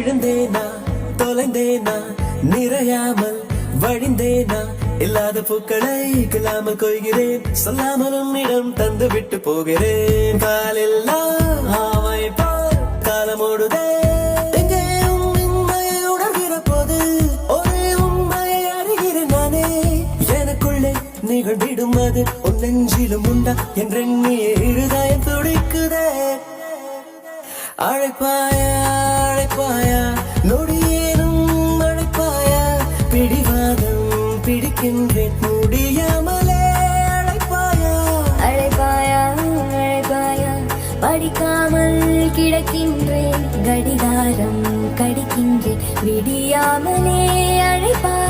விழுந்தேனா தொலைந்தேனா நிறையாமல் வழிந்தேனா இல்லாத பூக்களை கில்லாமல் கொய்கிறேன் சொல்லாமல் உன்னிடம் தந்து விட்டு போகிறேன் காலெல்லா ஆமை போல் காலமோடுதே எங்கே உண்மையை உணர்கிற போது ஒரே உண்மையை அறிகிறேன் நானே எனக்குள்ளே நிகழ்ந்திடும் அது உன் நெஞ்சிலும் உண்டா என்றெண்ணிய இருதயம் துடிக்குதே அழைப்பாயா அழைப்பாயா நொடியேனும் அழைப்பாயா பிடிவாதம் பிடிக்கின்றேன் முடியாமலே அழைப்பாயா அழைப்பாயா அழைப்பாயா படிக்காமல் கிடக்கின்றேன் கடிகாரம் கடிக்கின்றேன் விடியாமலே அழைப்பாயா